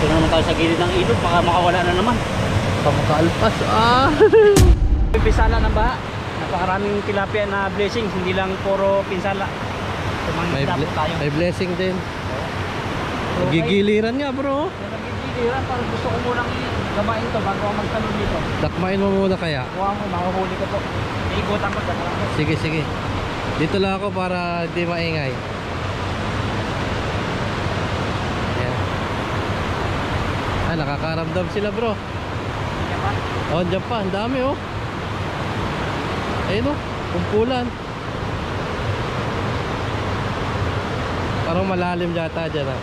na naman tayo sa gilid ng ilog, baka makawala na naman. Baka makaalpas. Pinsala ng baha. Napakaraming tilapia na blessings, hindi lang puro pinsala. May blessing din. Gigiliran nga bro. Nagigiliran, parang gusto ko munang gamain to bago ako magtanong dito. Dakmain mo muna kaya. Kuha mo, makahuli ko to. Ikutan ko dyan. Sige, sige. Dito lang ako para di maingay. Ayan. Nakakaramdam sila bro. Oh, dyan pa, ang dami oh. Ayun oh, kumpulan. Parang malalim yata dyan ah.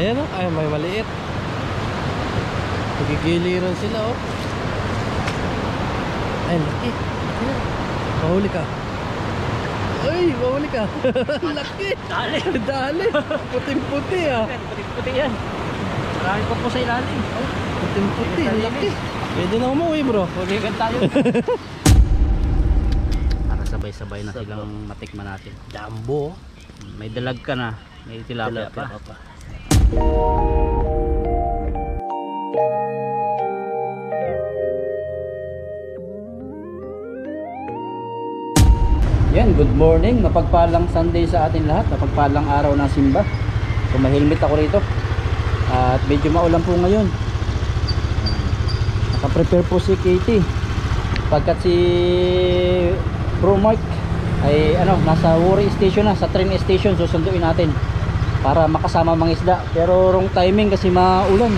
Ayan oh, ay may maliit. Nagigiliran sila oh. Ay, laki. Mahuli ka. Ay, mahuli ka. Laki. Dali. Dali. Puting-puti ah. Puting-puti yan. Marami pa po sa ilalim. Puting-puti, laki. Pwede na umuwi bro. Huligan tayo. Para sabay-sabay na silang matikman natin. Jumbo. May dalag ka na. May tilapia pa. Yan, good morning. Mapagpalang Sunday sa atin lahat. Mapagpalang araw ng simba. So may helmet ako rito. At medyo maulan po ngayon. Naka-prepare po si Katie. Pagkat si Bro Mark ay nasa Worry Station na, sa train station. Susunduin natin para makasama mga isda. Pero wrong timing kasi maulan.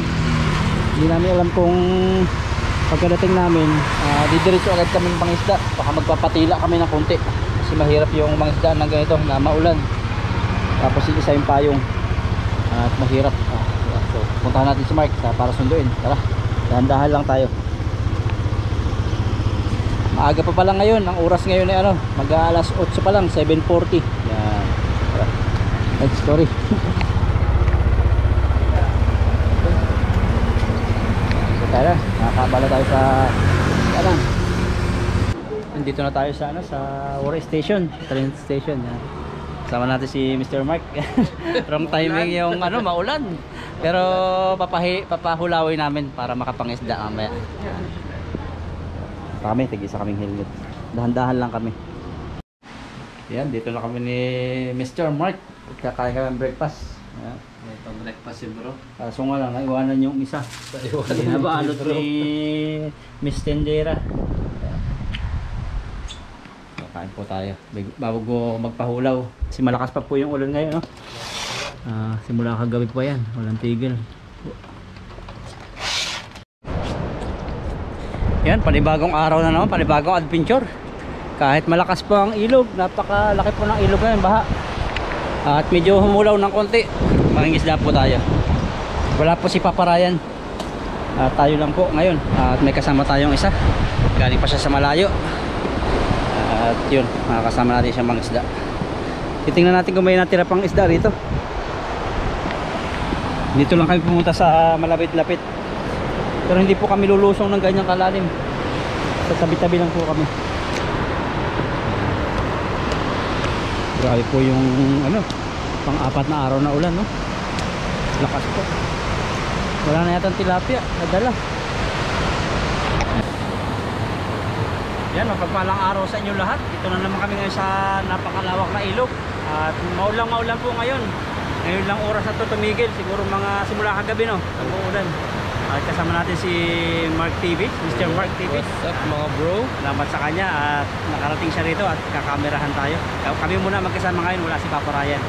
Hindi namin alam kung pagkadating namin didiretso agad kaming pangisda. Baka magpapatila kami ng konti kasi mahirap yung mga isda na ganito na maulan. Tapos isa yung payong at mahirap. So puntahan natin si Mark para sunduin. Tara, dahan-dahan lang tayo. Maaga pa lang ngayon. Ang oras ngayon ay mag-aalas 8 pa lang, 7:40. Yan. Next story. So tara, nakakabala tayo sa nandito na tayo sa sa Worry Station, train station. Yan. Kasama natin si Mr. Mark. Wrong timing yung maulan. Pero papahulawin namin para makapangisda mamaya. Kami, tig-isa kaming helmet. Dahan-dahan lang kami. Yan, dito na kami ni Mr. Mark. Kakain kami ng breakfast. Yan. Ito breakfast yun bro. Kaso nga lang, naiwanan yung isa. Hindi na ba alot ni Miss Tendera. Kain po tayo bago magpahulaw kasi malakas pa po yung ulan ngayon simula kagabi po yan, walang tigil. Yan, panibagong araw na naman, panibagong adventure. Kahit malakas po ang ilog, napakalaki po ng ilog ngayon, baha, at medyo humulaw ng konti, mangingisda po tayo. Wala po si Papa Ryan, tayo lang po ngayon, at may kasama tayong isa, galing pa siya sa malayo. At yun, makakasama natin siyang mga isda. Titingnan natin kung may natira pang isda rito. Dito lang kami pumunta sa malapit-lapit. Pero hindi po kami lulusong ng ganyang kalalim. Sa tabi-tabi lang po kami. Grabe po yung pang-apat na araw na ulan, no? Lakas po. Wala na yatang tilapia, nadala. Yan, mapagpalang araw sa inyo lahat. Ito na naman kami ngayon sa napakalawak na ilog. At maulang po ngayon. Ngayon lang oras na ito tumigil. Siguro mga simula kagabi, no? Nag-uulan. At kasama natin si Mark TV, Mr. Mark TV. What's up mga bro? Salamat sa kanya at nakarating siya rito at kakamerahan tayo. Kami muna magkasama ngayon, wala si Papa Ryan.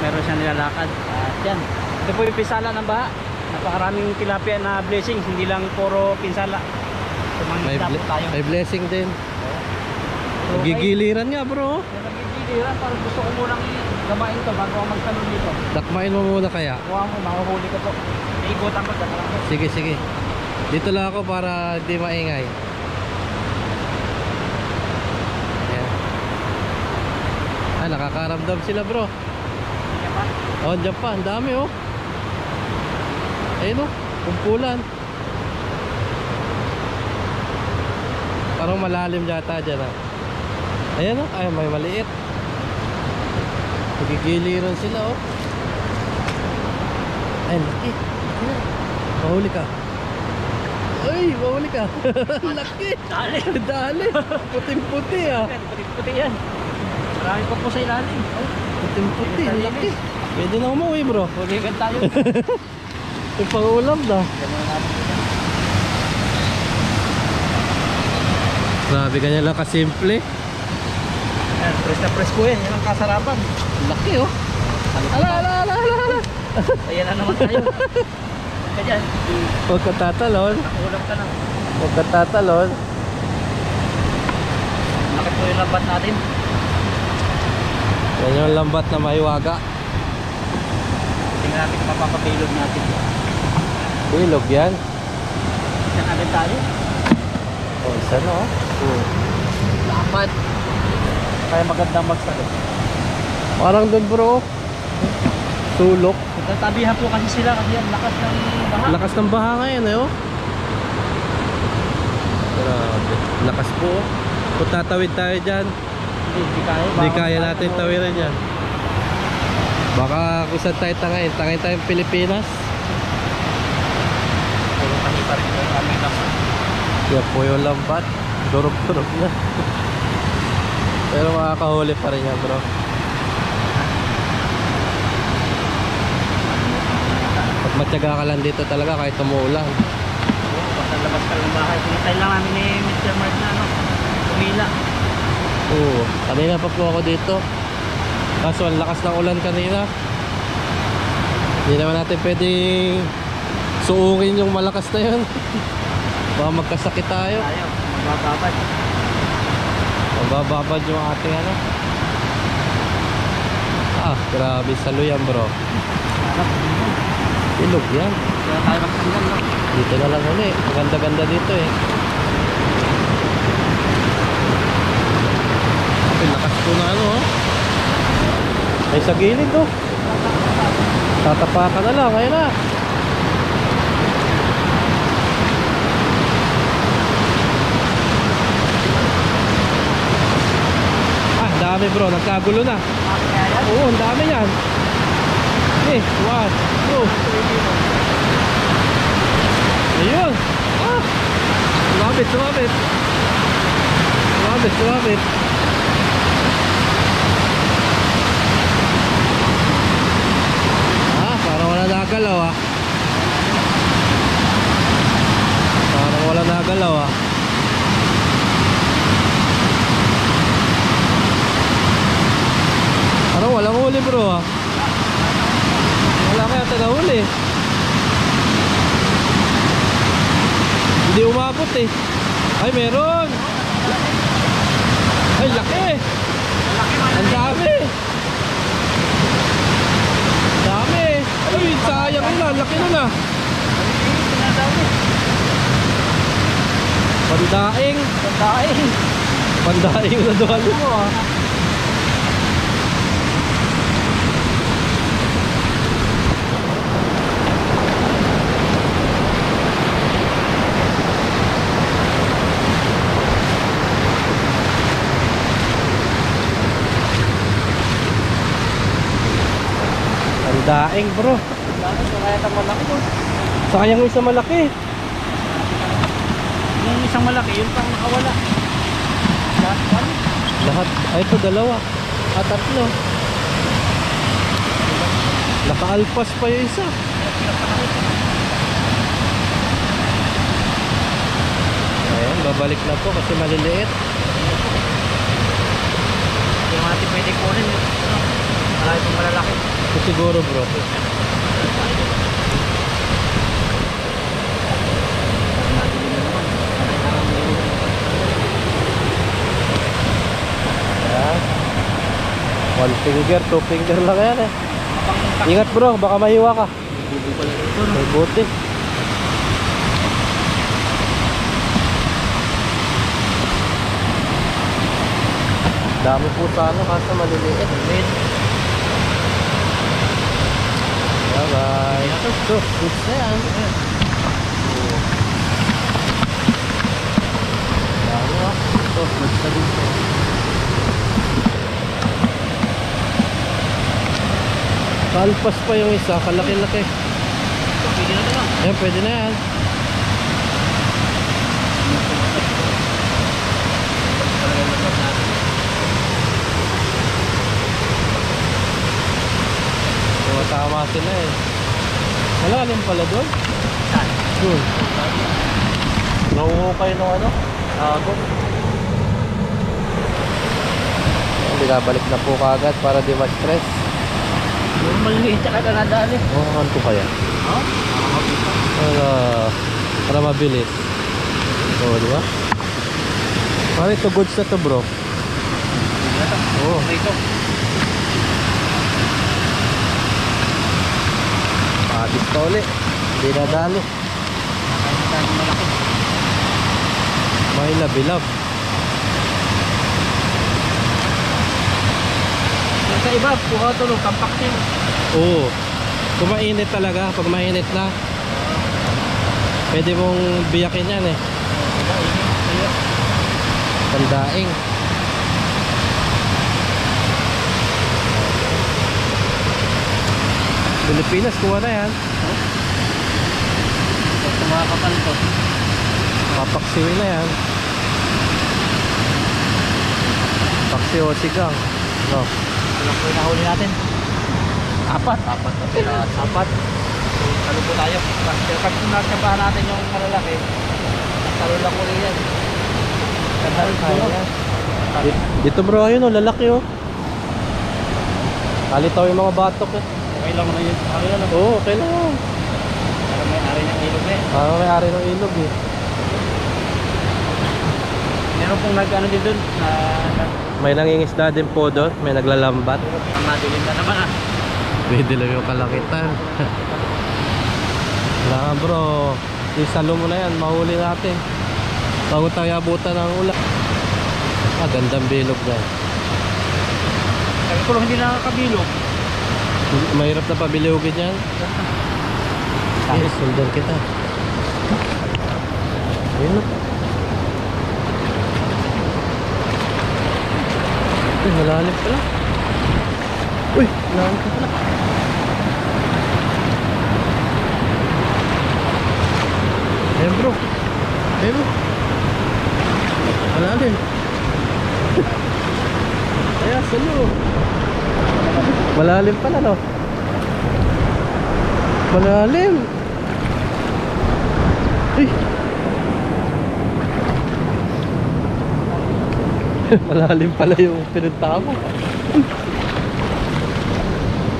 Meron siya nilalakad. At yan, ito po yung pinsala ng baha. Napakaraming tilapia na blessings, hindi lang puro pinsala. May blessing din. Gigiliran nga bro. Nagigiliran, parang gusto ko munang gamain to bago ako magtanong dito. Dakmain mo muna kaya. Kuha mo, makahuli ko to. Ikutan ko dyan. Sige, sige. Dito lang ako para di maingay. Ayan. Nakakaramdam sila bro. Oh, dyan pa, ang dami oh. Ayun oh, kumpulan. Parang malalim yata dyan ah. Ayan oh, ay may maliit. Nagigiliran sila oh. Ay, laki. Mahuli ka. Ay, mahuli ka. Laki. Dali. Dali. Puting-puti ah. Puti yan. Marami pa po sa ilalim. Puting-puti. Laki. Pwede na umuwi bro. Huligan tayo. Yung pang-ulam na. Grabe ganyan lang kasimple. Yan, press na press po yan. Yan ang kasarapan. Laki oh. Ala. Ayan na naman tayo. Kaya Huwag ka tatalon. nakulam ka na. Huwag ka tatalon. Laki po yung lambat natin. Yan yung lambat na mahiwaga. Tingnan natin kung mapapapilog natin. Ilog yan. Yan agad tayo. O, isa na oh. Lambat. Kaya magandang magsakit. Parang doon bro. Sulok. Nagtatabihan po kasi sila kasi ang lakas ng baha. Lakas ng baha ngayon eh oh. Grabe. Lakas po oh. Kung tatawid tayo dyan, Hindi kaya. hindi kaya natin tawirin yan. Baka kung saan tayo tangayin tayong Pilipinas. Puro kami pa rin yung aming lakas. Yan po yung lambat. Durog-durog na. Pero makakahuli pa rin yan bro. At matyaga ka lang dito talaga kahit umuulan. Basta labas ka ng bahay. Pinitay lang namin ni Mr. Mark na umila. Oo, kanina pa po ako dito. Kaso ang lakas ng ulan kanina. Hindi naman natin pwedeng suungin yung malakas na yun. Baka magkasakit tayo. Tayo, magbababad. Mabababad yung ating ano. Ah, grabe saluyan bro. Sarap. Ilog yan. Kaya tayo magtanggal no? Dito na lang ulit. Maganda-ganda dito eh. Ay, lakas po na ano oh. Ay sa gilid oh. Tatapakan na lang. Ayun na. Ah, dami bro. Nagkagulo na. Kaya yan. Oo, ang dami yan. Eh, 1, 2. Ayun. Ah. Sumabit. Ah, parang wala nagalaw ah. Parang walang huli bro ah. Wala kaya tagahuli. Hindi umabot eh. Ay meron. Ay laki. Ang dami. Dami. Ay sayang na. Laki na na. Pandaing. Pandaing na doon mo ah. Daing bro. Kaya itong malaki po. Saka yung isa malaki. Yung isang malaki, yun pang nakawala. Lahat pa rin. Lahat. Ay ito dalawa. At tatlo. Nakaalpas pa yung isa. Ayan, babalik na po kasi maliliit. Hindi naman natin pwede kunin. Marami pong malalaki. Ito siguro bro. Ayan. 1 finger, 2 finger lang yan eh. Ingat bro, baka mahiwa ka. May buti. Dami po sana kasi maliliit. Bye bye. Ito, goods na yan. Dami ah. Ito, goods na dito. Kalpas pa yung isa, kalaki-laki. Pwede na ito lang. Ayan, pwede na yan. Tama sila eh. Malalim pala doon. Doon. Nauhukay ng ano? Agos. Binabalik na po kagad para di ma-stress. Maliit ka na nadali. Ano kaya? Para mabilis. Oo, di ba? Parang ito goods na to, bro. Oo. Ito. Pakabis pa ulit. Hindi nadalo. Malaki. May labilab. Sa iba, kuha tulog, kampaksin. Oo. Kung mainit talaga, pag mainit na, pwede mong biyakin yan eh. Pandaing. Pilipinas, kuha na yan. Ito mga kapal to. Papaksiwi na yan. Paksi o sigang. No. Ilang po yung nahuli natin? Apat. Apat. So, talo po tayo. Pag nagkabahan natin yung malalaki, talo lang ulit yan. Ganda rin tayo. Dito bro, ayun o, lalaki o. Kalitaw yung mga batok eh. Okay lang na yun. Okay lang. Oo, okay lang. Para may ari ng ilog na eh. Parang may ari ng ilog eh. Meron pong nag-ano din dun. May nangingisda din po doon, may naglalambat. Ang madilim na naman ah. Pwede lang yung kalakitan. Wala nga bro, isalo mo na yan, mahuli natin bago tayo abutan ng ulan. Gandang bilog na. Sabi ko lang hindi nakakabilog. Mahirap na pabiliugin yan. Yes, sundan kita. Ayun na. Uy, malalim pala. Uy, malalim ka pala. Ayan bro. Ayan bro. Malalim. Ayan, salo. Malalim pala no. Malalim. Uy. Malalim pala yung pinunta mo.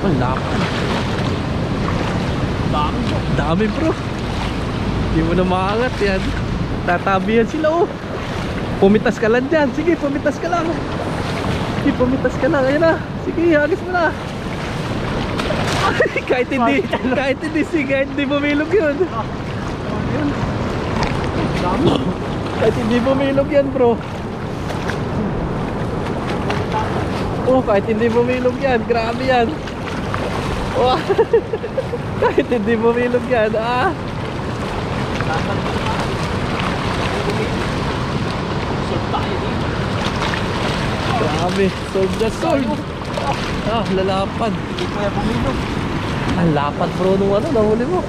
Malapan. Dami bro. Hindi mo na maangat yan. Tatabi yan sila oh. Pumitas ka lang dyan. Sige, pumitas ka lang. Sige, pumitas ka lang. Ayan na. Sige, hagis mo na. kahit hindi bumilog yun. Kahit hindi bumilog yan bro. Oh, kahit hindi bumilog yan, grabe yan. Oh, kahit hindi bumilog yan, ah. Grabe, sold na sold. Ah, lalapad. Hindi kaya bumilog. Ang lapad bro nung ano, nahuli mo.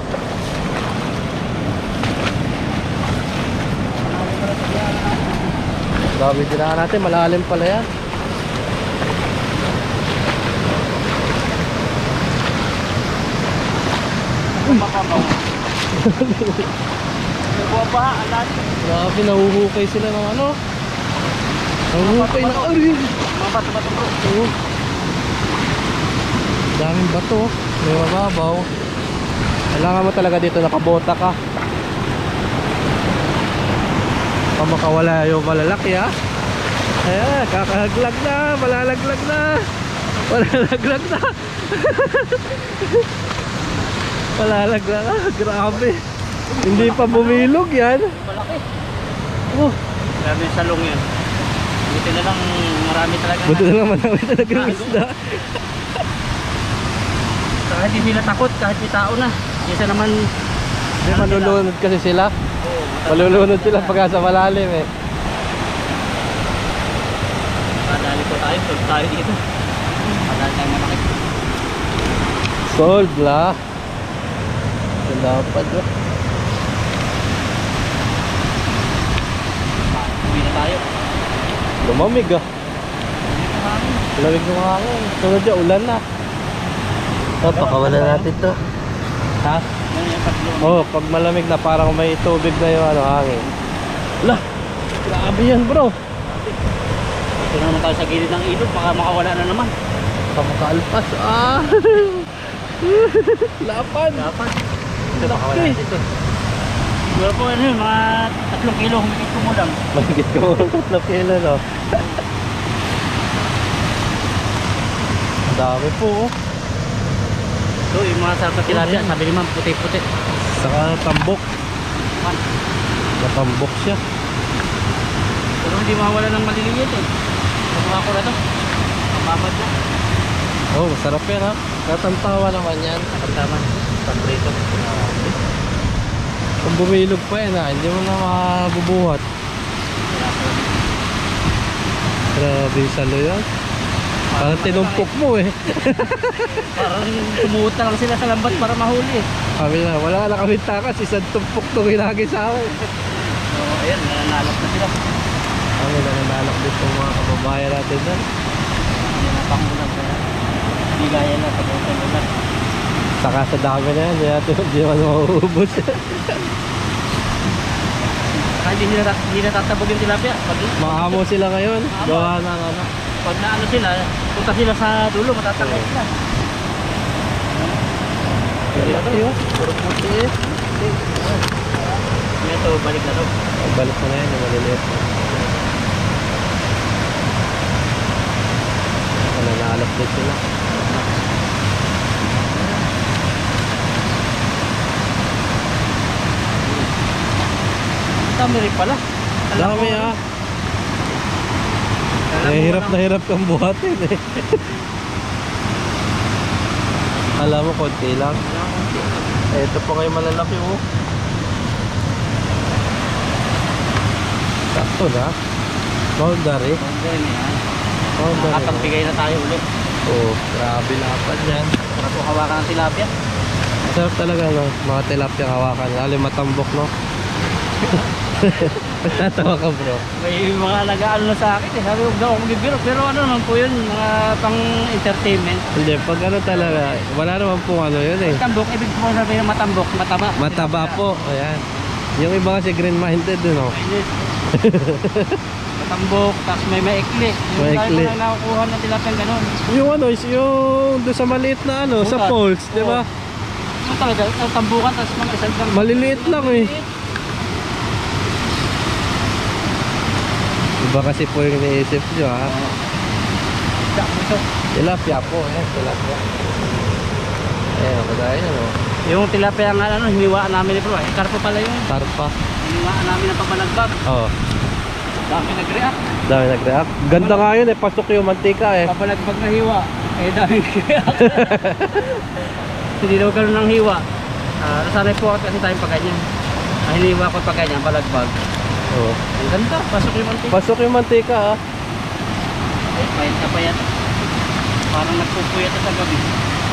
Grabe dinaan natin, malalim pala yan. Makabaw. Nabuha pa, alat. Grabe, nahuhukay sila ng ano. Nahuhukay ng arin. Mga bato-bato bro. Oo. Daming bato, may mababaw. Kailangan mo talaga dito nakabota ka. Kung makawala yung malalaki ha. Ayan, kakahaglag na, malalaglag na. Malalaglag na. Malalaglag na, grabe. Hindi pa bumilog yan. Malaki. Oh, Grabe sa long yan. Buti na lang marami talaga. buti na lang marami talaga yung isda. Kahit hindi sila takot, kahit may tao na. Isa naman Malulunod kasi sila. Malulunod sila pagka sa malalim eh. Madali po tayo, solve tayo dito. Madali tayo malaki. Sold la. lapad oh. Uwi na tayo. Lumamig ah. Lamig ng hangin. Sunod dyan, ulan na. Pakawala natin to. Ha? Yan yung pag Oh, pag malamig na parang may tubig na yung ano, hangin. Lah, grabe yan bro. Ito na naman tayo sa gilid ng ilog, baka makawala na naman. Pamakaalpas. Ah! Lapan. Dapat. Ito makawala natin ito. Siguro po ano yun, mga 3 kilo humigit ko mo lang. Mahigit ko ng 3 kilo no. Ang dami po oh. So yung mga sarap na tilapia, sabi ni ma'am, puti-puti. Saka tambok. Natambok siya. Pero hindi mawala ng maliliit eh. Pagkuha ko na to. Mababad na. Oh, masarap yan ha. Katantawa naman yan. Tama. Paborito. Kung bumilog pa yan ha, hindi mo na mabubuhat. Grabe yung salo yan. Parang tinumpok mo eh. Parang tumuta lang sila sa lambat para mahuli eh. Kami na, wala na kami takas. Isang tumpok itong ilagay sa akin. So ayan, nananalap na sila. Kami na nanalak dito mga kababayan natin na. Hindi na pangulang kaya. Hindi gaya na sa bawang lugar. Saka sa dami na yan, hindi naman mauubos. Saka hindi natatabog yung tilapia. Pag Maamo sila ngayon. Gawa ng ano. pag naano sila, punta sila sa dulo, matatangay sila. Ayun, puro puti eh. Ito, balik na to. Balik mo na yan, yung maliliit. Nanalak din sila. Dami rin pala. Dami ah. Hirap na hirap kang buhatin eh. Alam mo, konti lang. Ito pa ngayon malalaki oh. Sakto na. Boundary. Then, yan. Boundary. Nakapagbigay na tayo ulit. Oh, grabe lapan yan. Para po hawakan ng tilapia. Masarap talaga no, mga tilapia hawakan. Lalo yung matambok no. Natawa ka bro. May mga nag-aano na sa akin eh. Sabi huwag daw ako magbibiro. Pero ano naman po yun, mga pang entertainment. Hindi, pag ano talaga, wala naman po ano yun eh. Matambok, ibig ko sabihin ng matambok, mataba. Mataba po, ayan. Yung iba kasi green-minded no. Matambok, tapos may maikli. Yung Maikli. tayo na nakukuha ng tilapia gano'n. Yung ano, yung doon sa maliit na ano, sa Butas. poles, di ba? Yung talaga, ang tambukan, tapos mga isang lang. Maliliit lang eh. Iba kasi po yung iniisip nyo ha. Tilapia po, ayan, tilapia. Ayan, madaya ano. Yung tilapia nga ano, hiniwaan namin ni bro. Karpo pala yun. Tarpa. Hiniwaan namin ng papalagbag. Oo. Dami nag-react. Dami nag-react. Ganda nga yun eh, pasok yung mantika eh. Papalagbag na hiwa. Eh dami nag-react. Hindi daw ganun ng hiwa. Nasanay po ako kasi tayong pagganyan. Hiniwa ko pagganyan, palagbag. Oo. Ang ganda, pasok yung mantika. Pasok yung mantika ha. Ay, payat na payat. Parang nagpupuyat na sa gabi.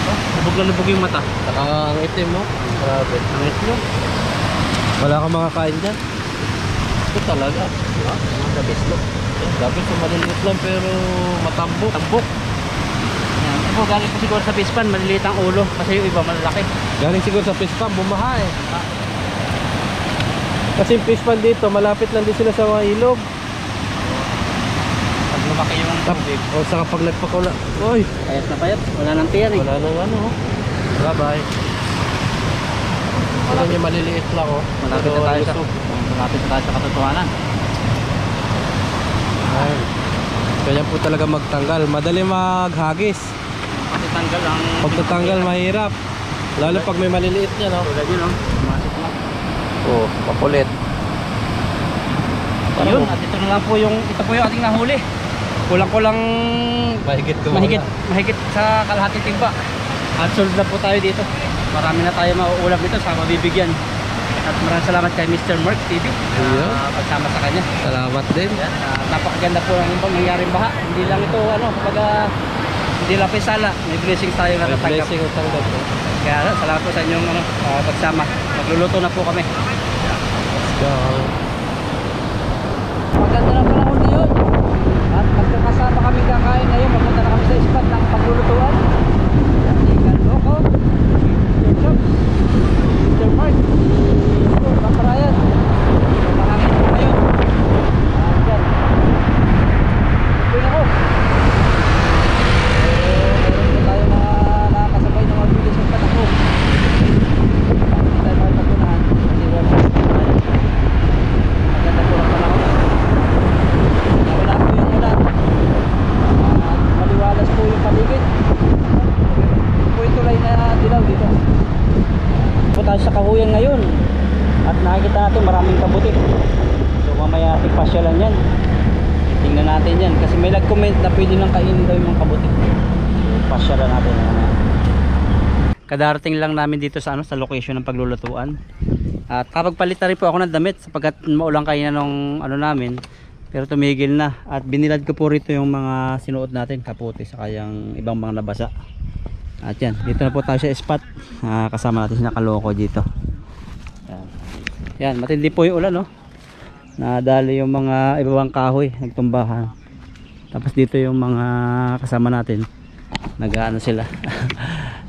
Oh, lubog na lubog yung mata. Saka ang itim mo. Grabe. Ang itlog. Wala kang makakain dyan. Ito talaga. Diba? Mga dabislog. Dapat so maliliit lang pero matambok. Tambok. Yan. Ito po, galing po siguro sa pispan, maliliit ang ulo. Kasi yung iba malalaki. Galing siguro sa fish pan, bumaha eh. Kasi yung fish pan dito, malapit lang din sila sa mga ilog. Pag lumaki yung tubig. O saka pag nagpakula. Uy! Payat na payat. Wala nang tiyan eh. Wala nang ano. Bye bye. Wala niya maliliit lang oh. Malapit na tayo sa malapit na tayo sa katotohanan. Ayun. Kaya po talaga magtanggal. Madali maghagis. Kasi tanggal ang Pagtatanggal mahirap. Lalo pag may maliliit niya no. tulad yun, no? Masik lang. Oh, makulit. Ayun, at ito na lang po yung ating nahuli. Kulang-kulang mahigit sa kalahating timba. At sold na po tayo dito. Marami na tayo mauulam dito sa mabibigyan. At maraming salamat kay Mr. Mark TV pagsama sa kanya. Salamat din. Yan, napakaganda po ng pangyayaring baha. Hindi lang ito kumbaga hindi lang pisala. May blessings tayo na May natanggap. blessing ang tanggap. Kaya salamat po sa inyong pagsama. Magluluto na po kami. Let's go. Maganda ng panahon ngayon. At magkakasama kami kakain ngayon. Magpunta na kami sa spot ng paglulutuan. Tingnan Loco, Mr. Chops, Mr. Mark, Mr. Paparayan. So, makangin po ngayon. Diyan. Ito na ko. Meron po tayo mga nakakasabay na mabilis ang patakbo. Hindi tayo makitapunahan. Kasi wala. Maganda po ang panahon. Wala po yung ulan. Maliwalas po yung paligid. Po yung tulay na dilaw dito. Po tayo sa Kahuyan ngayon. At nakikita natin maraming kabuti. So mamaya ating pasyalan yan. Tingnan natin yan. Kasi may nag-comment na pwede nang kainin daw yung mga kabuti. So pasyalan natin. Kadarating lang namin dito sa sa location ng paglulutuan. At kapagpalit na rin po ako ng damit sapagkat maulang kayo na nung namin. Pero tumigil na. At binilad ko po rito yung mga sinuot natin, kaputi sa kayang ibang mga nabasa. At yan, dito na po tayo sa spot. Kasama natin si Nakaloko dito. Yan, matindi po yung ulan, no? Nadali yung mga ibabang kahoy, nagtumbahan. Tapos dito yung mga kasama natin. Nag-ano sila.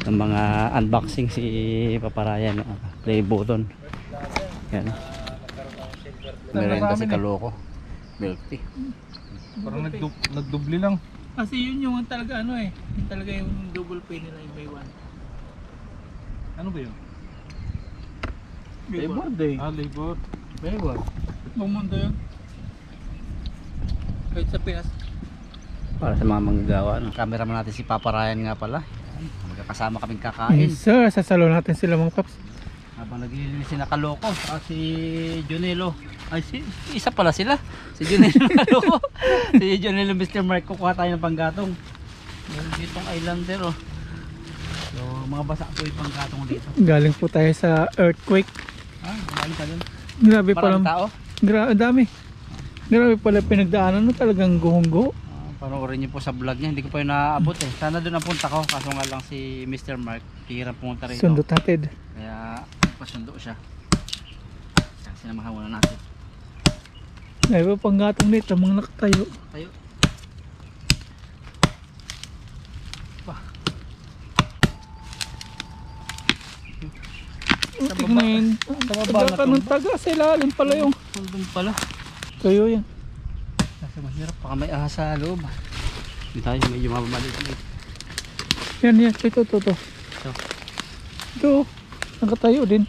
ng mga unboxing si Paparayan, play button. Yan. Merenda si Kaloko. Milk tea. Parang nagdubli lang. Kasi yun yung talaga yun talaga yung double pay nila yung may one. Ano ba yun? Labor. Labor. Labor. Bumundo yun. Kahit sa Pinas. Para sa mga manggagawa, cameraman natin si Paparayan nga pala. Magkakasama kaming kakain. Yes sir, sasalo natin sila mga paps. Habang naglilinis si Nakaloko at si Junelo. Ay, isa pala sila. Si Junelo Nakaloko. Si Junelo Mr. Mark, kukuha tayo ng panggatong. Meron ditong Islander, oh. So, mga basa po yung panggatong dito. Galing po tayo sa earthquake. Galing ka dun. Grabe pala. Maraming tao? Dami. Grabe pala pinagdaanan, talagang guhong-guho. Panoorin niyo po sa vlog niya. Hindi ko pa yun naaabot eh. Sana doon ang punta ko. Kaso nga lang si Mr. Mark, hirap pumunta rito. Sundot natin. Kaya pasundo siya. Sinamahan muna natin. Ay ba panggatong nito, mga nakatayo. Tayo. Tingnan. Taga ka ng taga sa ilalim pala yung. Doon pala. Kayo yan. Kasi mahirap. Baka may ahas sa loob. Hindi tayo. Medyo mababalik. Yan. Ito. Ito. Nakatayo din.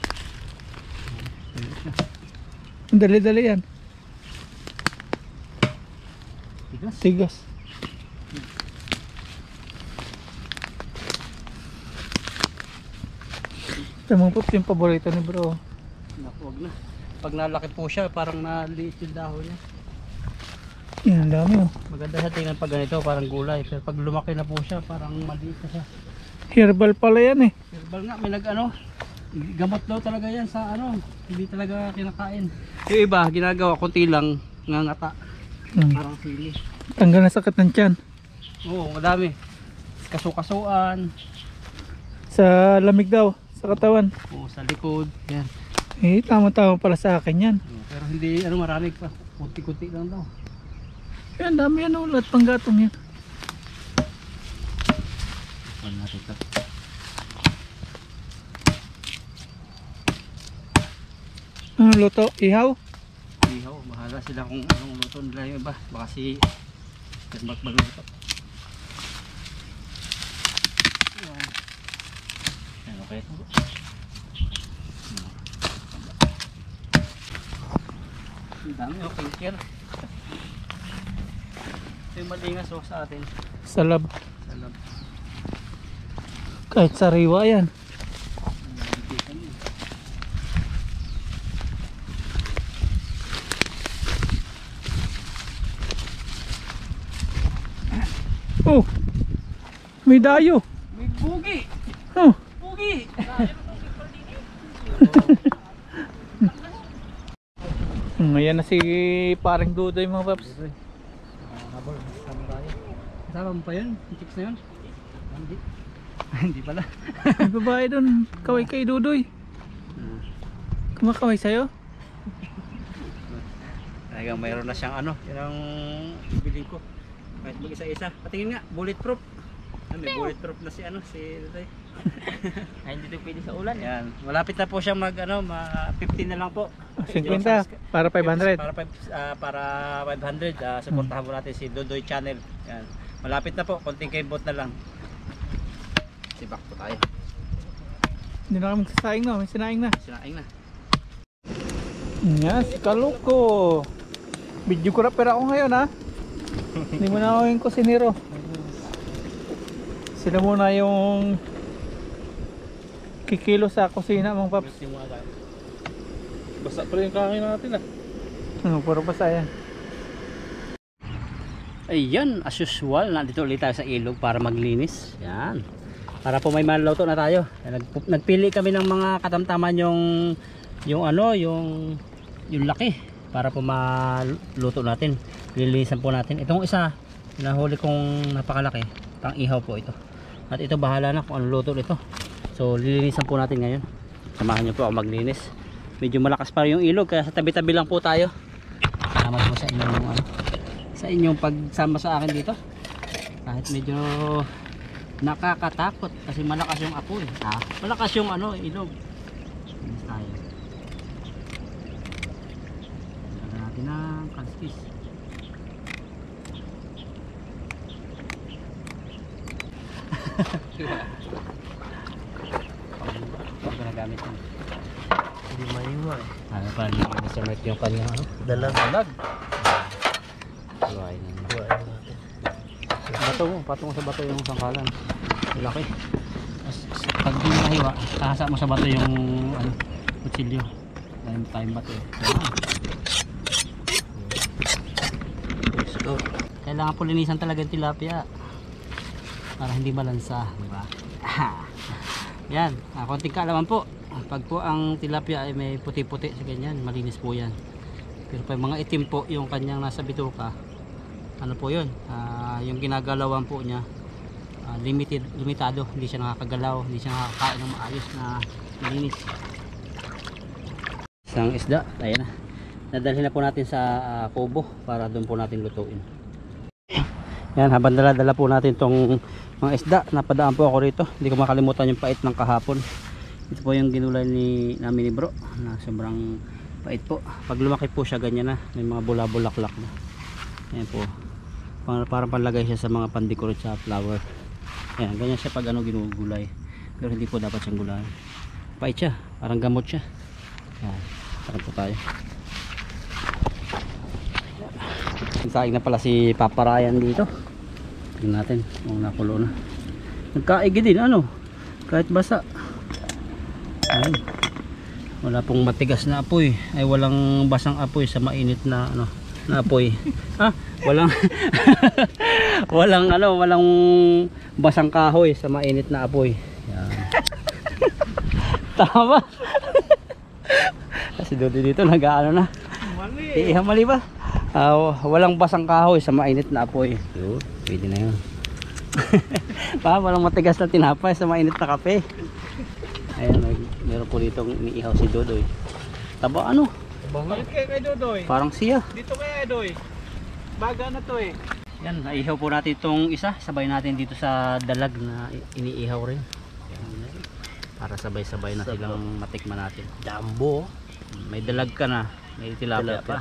Ang dali-dali yan. Tigas. Ito mga pups yung paborito ni bro. Huwag na. Pag nalaki po siya, parang naliit yung dahon niya. Yan, ang dami oh. Maganda siya tingnan pag ganito, parang gulay. Pero pag lumaki na po siya, parang maliit na siya. Herbal pala yan eh. Herbal nga, may gamot daw talaga yan sa hindi talaga kinakain. Yung iba, ginagawa, konti lang, ngangata. Parang sili. Tanggal na sakit ng tiyan. Oo, madami. Kaso-kasuan. Sa lamig daw, sa katawan. Oo, sa likod. Yan. Eh, tama-tama pala sa akin yan. Pero hindi, marami pa. Kunti-kunti lang daw. Yan, dami yan oh, lahat pang gatong yan. Wala natin ito. Ano luto? Ihaw? Ihaw, bahala sila kung anong luto nila yung iba. Baka si magluto. Yan, okay. Ang dami, okay, care. Ito yung malingas sa atin. Salab. Sa lab. Kahit sariwa yan. Oh, may dayo. May bugi! Oh, Bugi! Ayan na si paring Dudoy mga paps. Habol, kasama tayo. Kasama mo pa yun? Yung chicks na yun? Hindi. Hindi pala. May babae doon, kaway kay Dudoy. Kumakaway sa'yo? Talagang mayroon na siyang ano, yun ang bibili ko. Kahit mag-isa-isa. Patingin nga, bulletproof. May bulletproof na si ano, si Tatay. Ay, hindi ito pwede sa ulan. Ayan, malapit na po siyang mag ano, 15 na lang po. 50 para 500. Para 500, supportahan mo natin si Dodoy Channel. Ayan. Malapit na po, konting kembot na lang. Sibak po tayo. Hindi na kami magsasaing no, may sinaing na. Sinaing na. Yes, kaloko. Videographer ako ngayon ha. Hindi mo na ako yung kusinero. Sila muna yung kikilo sa kusina mong paps. Basta pa rin yung kakain natin ah. Puro basa yan. Ayan, as usual, nandito ulit tayo sa ilog para maglinis. Yan. Para po may maluto na tayo. Nagpili kami ng mga katamtaman yung laki para po maluto natin. Lilinisan po natin. Itong isa, nahuli kong napakalaki, pang ihaw po ito. At ito bahala na kung ano luto nito. So lilinisan po natin ngayon. Samahan niyo po ako maglinis. Medyo malakas pa yung ilog kaya sa tabi-tabi lang po tayo. Salamat po sa inyong sa inyong pagsama sa akin dito. Kahit medyo nakakatakot kasi malakas yung apoy. Malakas yung ilog. Linis tayo. Lagyan natin ng kalskis. Huwag ko na gamit yun. Hindi maiwa eh. Ano pa ni Mr. Mark yung kanyang Dalag. Buhay na yun. Bato mo, patong sa bato yung sangkalan. Laki. Pag di nahiwa, kahasa mo sa bato yung kutsilyo. Time bato. Let's go. Kailangan po linisan talaga yung tilapia para hindi malansa, di ba? Yan, konting kaalaman po. Pag po ang tilapia ay may puti-puti sa ganyan, malinis po yan. Pero pag mga itim po yung kanyang nasa bituka, ano po yun, yung ginagalawan po niya, limitado, hindi siya nakakagalaw, hindi siya nakakain ng maayos na malinis. Isang isda, tayo na. Nadalhin na po natin sa kubo para doon po natin lutuin. Yan, habang dala-dala po natin tong mga isda, napadaan po ako rito. Hindi ko makalimutan yung pait ng kahapon. Ito po yung ginulay namin ni bro na sobrang pait po. Pag lumaki po siya ganyan na, may mga bula-bulaklak na. Ayan po, parang panlagay siya sa mga pandecorate sa flower. Ayan, ganyan siya pag ginugulay. Pero hindi po dapat siyang gulay. Pait siya, parang gamot siya. Ayan, parang po tayo. Saing na pala si Papa Ryan dito. Tingnan natin kung nakulo na. Nagkaigi din kahit basa. Ayun. Wala pong matigas na apoy. Ay walang basang apoy sa mainit na na apoy. Walang walang basang kahoy sa mainit na apoy. Yan. Tama. Kasi dito nag-aano na. Mali ba? Walang basang kahoy sa mainit na apoy. Yun, pwede na yun. Walang matigas na tinapay sa mainit na kape. Ayan, meron po dito iniihaw si Dodoy. Taba Balik kayo kay Dodoy. Parang siya. Dito kay Dodoy. Baga na to eh. Yan, naihaw po natin itong isa. Sabay natin dito sa dalag na iniihaw rin. Ayan, para sabay-sabay na silang matikman natin. Jumbo. May dalag ka na. May tilapia pa.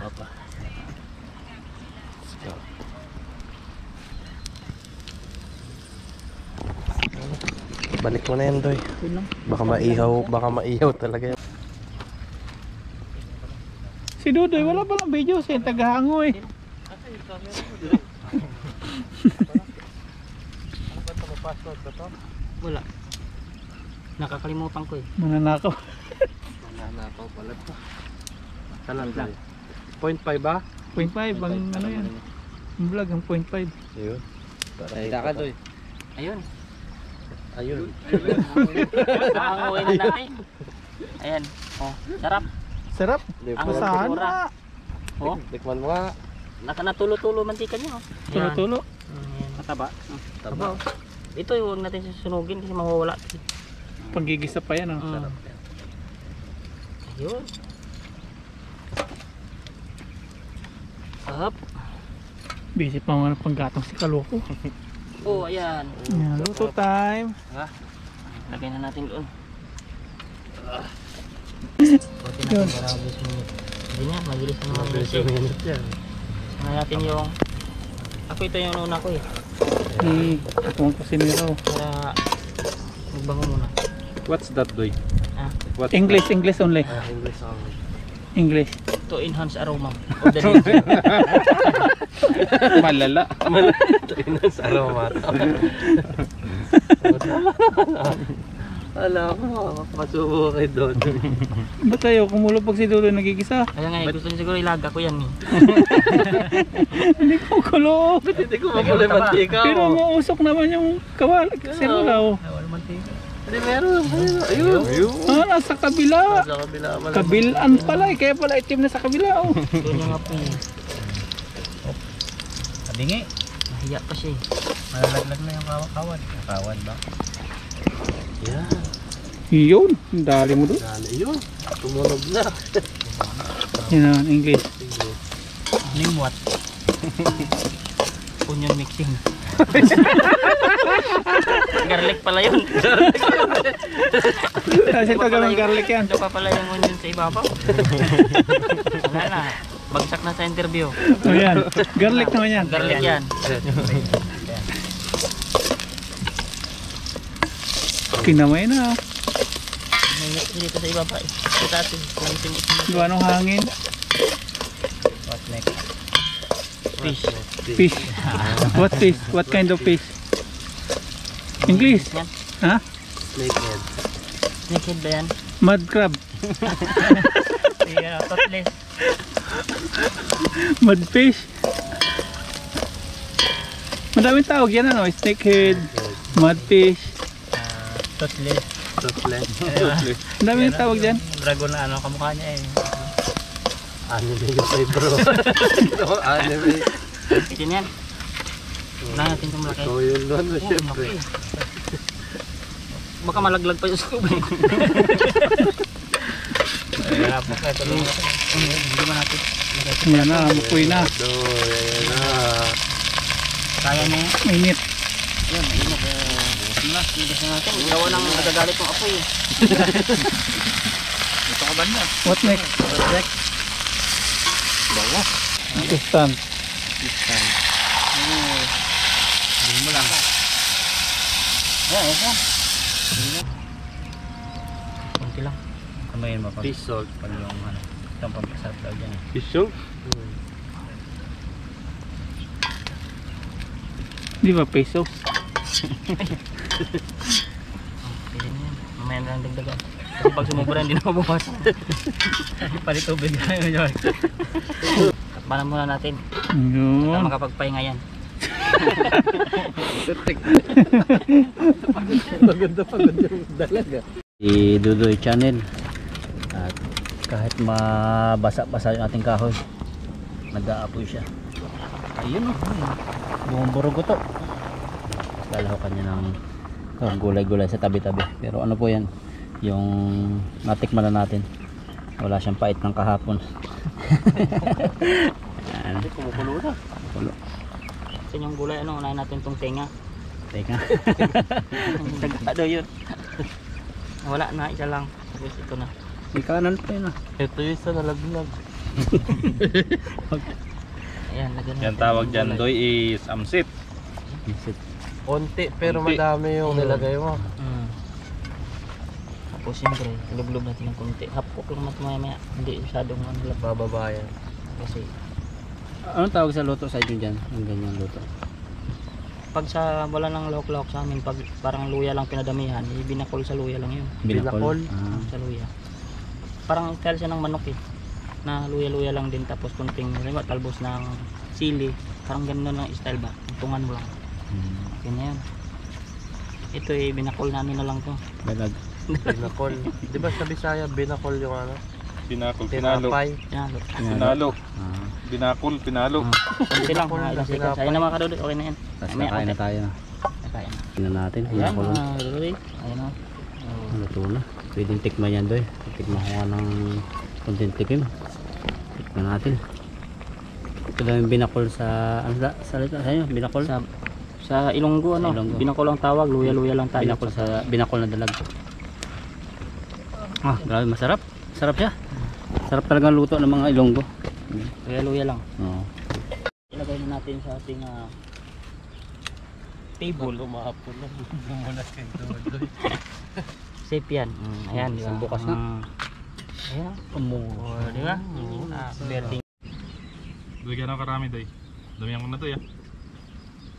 Balik mo na yan, Doy. Baka maihaw talaga yan. Si Dodoy, wala palang video siya, tagahango eh. Wala. Nakakalimutan ko eh. Mananakaw. Nanakaw pala to. Talan lang. 0.5 ba? 0.5 ang ano yan. Yung vlog ang 0.5. Ayun. Kita ka Doy. Ayun. Ayun. Nakakawin na natin. Ayan. Oh, sarap. Sarap. Ang Saan mura. na? Oh, Tikman mo nga. natulo-tulo mantika niya. Tulo-tulo. Mataba. Taba. Ito huwag natin susunugin kasi mawawala. Pagigisa pa yan. Ayun. Up. Busy pa mga panggatong si Kaloko. Oh, ayan. Yan, luto time. Lagay na natin doon. Buti natin para mabilis minute. Hindi na, mabilis na naman minute. Ano natin yung... Ako ito yung una ko eh. Ako ang kusinero. Para magbango muna. What's that, Doy? Ah, What's English only. English only. English. to enhance aroma of the nature. Malala. Tinas aroma. Alam ko, makakasubo kayo doon. Ba't tayo kumulo pag si Dulo nagigisa? Kaya nga, gusto niya siguro ilaga ko yan eh. Hindi ko kulo. Hindi ko makulay mantika. Pero mausok naman yung kawal. Sirulaw. Wala mantika. Hindi meron. Ayun. Nasa kabila. Sa kabila pala. Kabilaan pala eh. Kaya pala itim na sa kabila. Oh. Doon yung apoy eh. Kabingi. Nahiya pa siya eh. Malalaglag na yung kawad. Kawad ba? Yan. Yun. Dali mo doon. Dali yun. Tumunog na. Yan ang English. Limwat. Onion mixing. Garlic pala yun. Kasi ito gawing garlic yan. Ito pa pala yung onion sa ibabaw. Wala na. Bagsak na sa interview. O yan. Garlic naman yan. Garlic yan. Kinamay na. May dito sa ibaba eh. Sa taas eh. Kumitin ito. Gawa ng hangin. What next? Fish. Fish. What fish? What kind of fish? English. Yan. Ha? Snakehead. Naked ba yan? Mud crab. Topless. Mud fish. Madaming tawag yan ano. Snakehead. Mud fish. Topless. Topless. Madaming tawag dyan. Dragon na ano kamukha niya eh. Anime yung fay bro. Anime. Ito yan. Unahin natin itong malaki. Ikaw yun doon. Oh, Siyempre. malaki. Baka malaglag pa yung scoop eh. Kaya po kaya tulong natin. Hindi ba natin? Yan na. Mukoy na. Yan na. Kaya niya yan. Mainit. Yan, mainit. Ibig na natin. Gawa ng nagagalit ng apoy eh. Ito ka ba niya? What next? Bawa. Pistan. Hindi mo lang. Ayan, ayan. Kunti lang. Kamayin mo pag Fish salt. pag yung ano. Itong pampasarap daw dyan eh. Fish salt? Di ba peso? Pili na yan. Mamaya na lang dagdagan. Kasi pag sumubra hindi na mabukas. Palit tubig na yun. Takpanan muna natin. Para Yun. makapagpahinga yan. Maganda yung dalaga. Si Dudoy Channel. At kahit mabasa-basa yung ating kahoy, nag-aapoy siya. Ayun o. Bumuburog ito. Lalahokan niya ng gulay-gulay sa tabi-tabi. Pero ano po yan? Yung natikman na natin. Wala siyang pait ng kahapon. Yan. Kumukulo na. Kulo. Kasi yung gulay, ano, unahin natin itong tenga. Tenga. Nagkado yun. Wala na, isa lang. Tapos ito na. May kanan pa yun ah. Ito yung isa nalaglag. Ayan, lagyan Yan tawag dyan, Doy, is amsit. Konti pero Konti. madami yung nilagay mo. Tapos siyempre, lublob natin ng konti. Hapok lang natin maya-maya. Hindi masyadong ano lang. Bababayan. Kasi Anong tawag sa luto sa inyo dyan? Ang ganyang luto. pag sa wala nang lahok-lahok sa amin, pag parang luya lang pinadamihan, binakol sa luya lang yun. Binakol? Sa luya. Parang style siya ng manok eh. Na luya-luya lang din tapos kunting talbos ng sili. Parang gano'n ang style ba? Tungan mo lang. Yan na yan. Ito eh, binakol namin na lang to. Dalag. Binakol. Di ba sa Bisaya, binakol yung ano? Pinakol, pinalo. Tinapay. Yan. Pinalo. Binakol, pinalo. Kunti lang. Ilang seconds. Ayun na mga kadudot. Okay na yan. Tapos Mamaya, nakain na konti. tayo. Nakain na. Tingnan natin. Ayan, Pinakulong. mga kadudot. Ayan o. Luto na. Pwedeng tikman yan doy. Tikman ko nga ng konting tikim. Tikman natin. Ito daw yung binakol sa ano sa inyo, binakol Sa Ilonggo, ano? Sa Ilonggo. Binakol ang tawag, luya-luya lang tayo. binakol na dalag. Ah, grabe masarap. Sarap siya. Sarap talaga ang luto ng mga Ilonggo. Luya-luya lang. Oo. Ilagay na natin sa ating table. Umahapon lang. Bumunas kayo doon. Safe yan. Ayan, di ba? Isang bukas na. Ayan. Di ba? Berting. Doy ka na karami doy. Damihan ko na doy ah.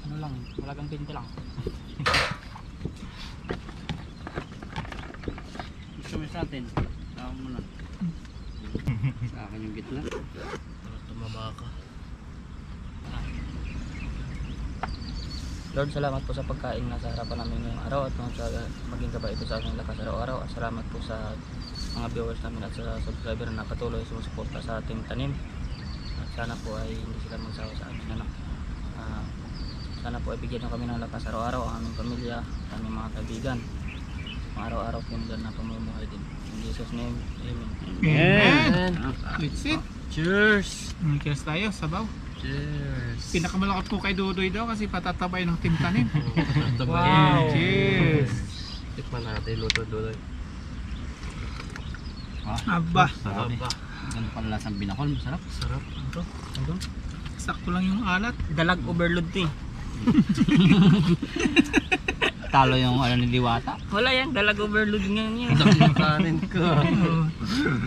Ano lang, malagang 20 lang. Gusto mo sa atin? Tama mo na. Sa akin yung gitna. Tumama ka. Lord, salamat po sa pagkain na sa harapan namin ngayong araw at maging gabay ito sa aming lakas araw-araw. At salamat po sa mga viewers namin at sa subscriber na patuloy sumusuporta sa ating tanim. At sana po ay hindi sila magsawa sa amin. Sana po ay bigyan nyo kami ng lakas araw-araw ang aming pamilya, ang aming mga kaibigan. Ang araw-araw pinagdan na pamumuhay din. In Jesus' name, Amen. Amen. Let's it. Cheers! Cheers tayo, sabaw. Cheers! Pinakamalakot ko kay Dudoy daw kasi patatabay ng Team Tanim. Wow! Cheers. Tikman natin, luto doon. Aba, Aba, Ganun pala lasang binakol, masarap. sarap. sakto lang yung alat. Dalag overload to eh. Talo yung ano ni Diwata. Wala yan, dalag overload ngayon yan. Ang kanin ko.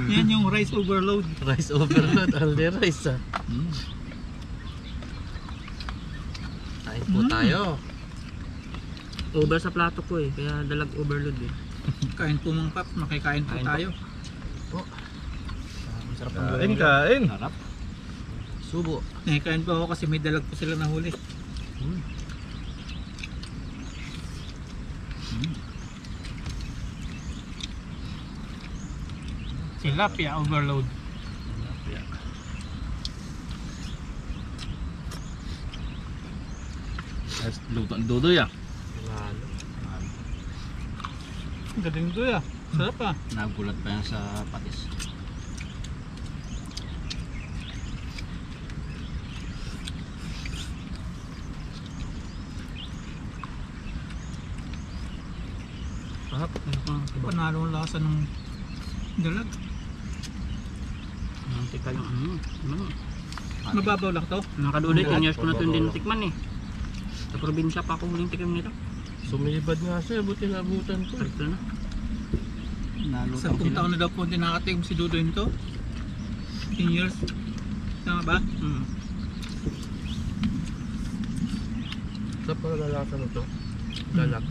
Yan yung rice overload. Rice overload, only rice ah. Kain po tayo. Over sa plato ko eh, kaya dalag overload eh. Kain po mga paps, makikain po Kain po. tayo. Masarap Kain, kain. Sarap. Subo. Kain po ako kasi may dalag po sila nahuli. Tilapia overload. Luto ang dudoy ah. Lalo. Galing doy ah. Sarap ah. Nagulat pa yan sa patis. Sarap. Panalo ang lasa ng dalag. Tika yung Mababaw lang to. Nakadulit, 10 years ko na ito hindi natikman eh. Sa probinsya pa ako huling tikman nito. Sumilibad nga siya, buti nabutan ko. Sarap na. Naluto 10 taon na daw po hindi nakatikim si Dudoy nito. 10 years. Tama ba? Sa palalasa na to. Dalag.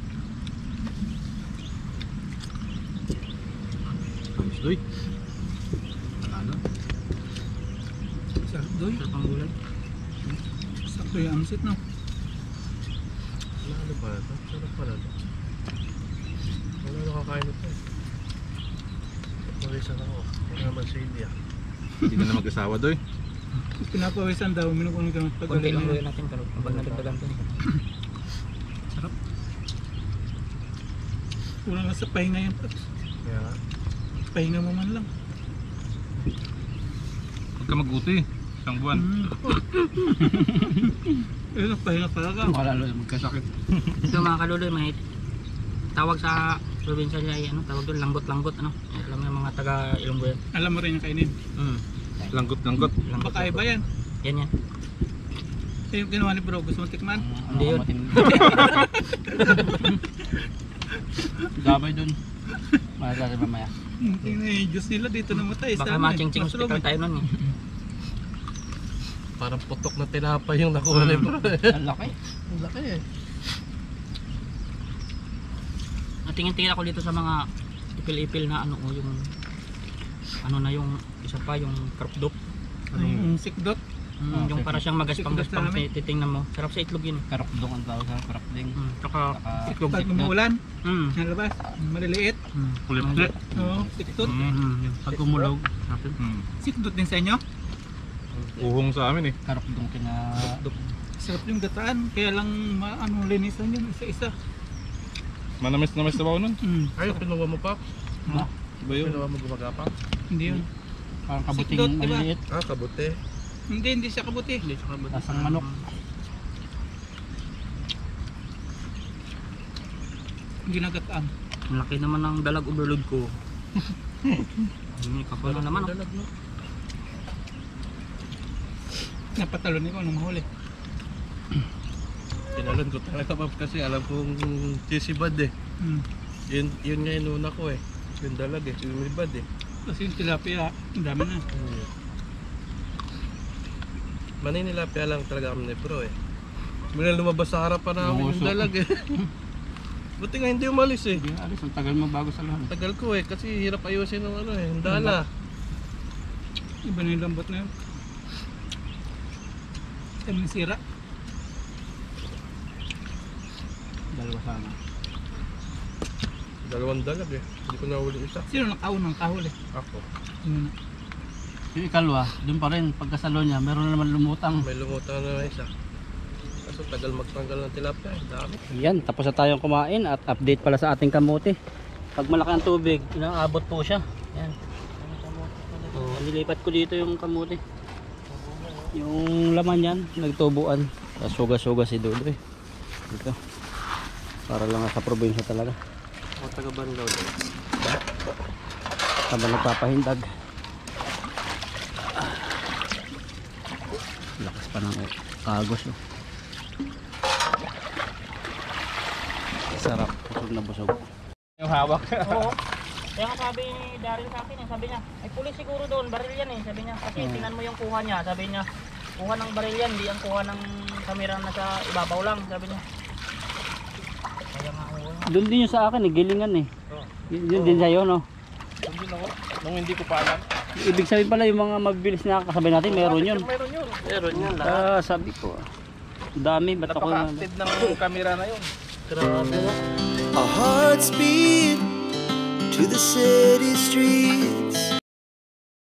Doy. Sarap doy. Sarap ang gulay. Sakto yung amsit no. Lalo pala to. Sarap pala to. Wala nakakain ito. Pagpawisan ako. Wala naman si India. Hindi ka na mag-asawa doy. Pinapawisan daw. Minukunin ka ng Konti lang pagkain. luya natin pero pag nadagdagan to. Sarap. Kulang lang sa pahinga yan. Paps. Kaya nga. Pahinga mo man lang. Huwag ka mag-uti. Isang buwan. Pahinga talaga. Wala lang magkasakit. Ito mga kaluloy, may tawag sa probinsya niya ay ano, tawag doon langgott-langgott ano. Alam mo yung mga taga Ilonggo yan. Alam mo rin yung kainin. Langgot-langgot. Langgott. Baka iba yan. Yan yan. Eh, yung ginawa ni bro, gusto mo tikman? Hindi yun. Gabay dun. Malasa mamaya. Tingnan yung juice nila dito namatay. Baka matching-ching hospital tayo nun eh. Parang putok na tinapay yung nakuha ni bro. Ang laki. Ang laki eh. Natingin-tingin ako dito sa mga ipil-ipil na ano o yung ano na yung isa pa yung karpdok. Yung sikdot. Yung para siyang magaspang-gaspang Sikdot sa amin. titingnan mo. Sarap sa itlog yun. Karapdong ang tawag sa karapding. Tsaka itlog. Pag umuulan, Mm. nalabas, maliliit. Kulit-kulit. Oo, sikdot. Pag umulog, Sikdot din sa inyo. Uhong sa amin eh. karapdong kina... Sarap yung gataan, kaya lang ano, linisan yun isa-isa. Manamis-namis na ba ako nun? Ay, pinuha mo pa? Ba yun? Pinuha mo gumagapa? Hindi yun. Parang kabuting Sikdot, diba? maliliit. Ah, kabute. Hindi siya kabuti. Hindi siya kabuti. Lasang manok. Ginagataan. Ang laki naman ng dalag overload ko. Kapal na naman. Dalag, no? Napatalon ko nung mahuli. Tinalon ko talaga Pops kasi alam kong sisibad eh. Yun nga inuna ko eh. Yung dalag eh, sumibad eh. Kasi yung tilapia, ang dami na. Maninilapia lang talaga kami ni bro eh. Mula lumabas sa harapan namin yung dalag eh. Buti nga hindi umalis eh. Hindi alis, ang tagal mo bago sa lahat. Tagal ko eh, kasi hirap ayusin ng ano eh, yung dala. Iba na yung lambot na yun. Kami sira. Dalawa sana. Dalawang dalag eh, hindi ko nahuli isa. Sino nakaunang kahuli? Ako. Yun na. Yung ikalwa, doon pa rin, pagkasalo niya, meron na naman lumutang. May lumutang na isa. Kaso tagal magtanggal ng tilapia eh, dami. Yan, tapos na tayong kumain at update pala sa ating kamote. Pag malaki ang tubig, inaabot po siya. Yan. Oh, nilipat ko dito yung kamote. Yung laman yan, nagtubuan. Suga-suga si Dudo eh. Dito. Para lang sa probinsya talaga. Ako taga Banlaw din. Habang nagpapahindag. Lakas pa ng kagos oh. Sarap, busog na busog. Yung hawak. Oo. Kaya nga sabi ni Daryl sa akin, sabi niya, ay pulis siguro doon, baril yan eh, sabi niya. Kasi tingnan mo yung kuha niya, sabi niya, kuha ng baril yan, hindi ang kuha ng kamera na sa ibabaw lang, sabi niya. Kaya nga ako. Doon din yung sa akin eh, gilingan eh. Yun din sa'yo no. Hindi ako, nung hindi ko pa alam. Ibig sabihin pala yung mga mabibilis na kasabay natin, meron yun. Meron yun. Meron yun lahat. Sabi ko, dami, ba't ako Napaka-active ng camera na yun. Grabe nga. Our hearts beat to the city streets.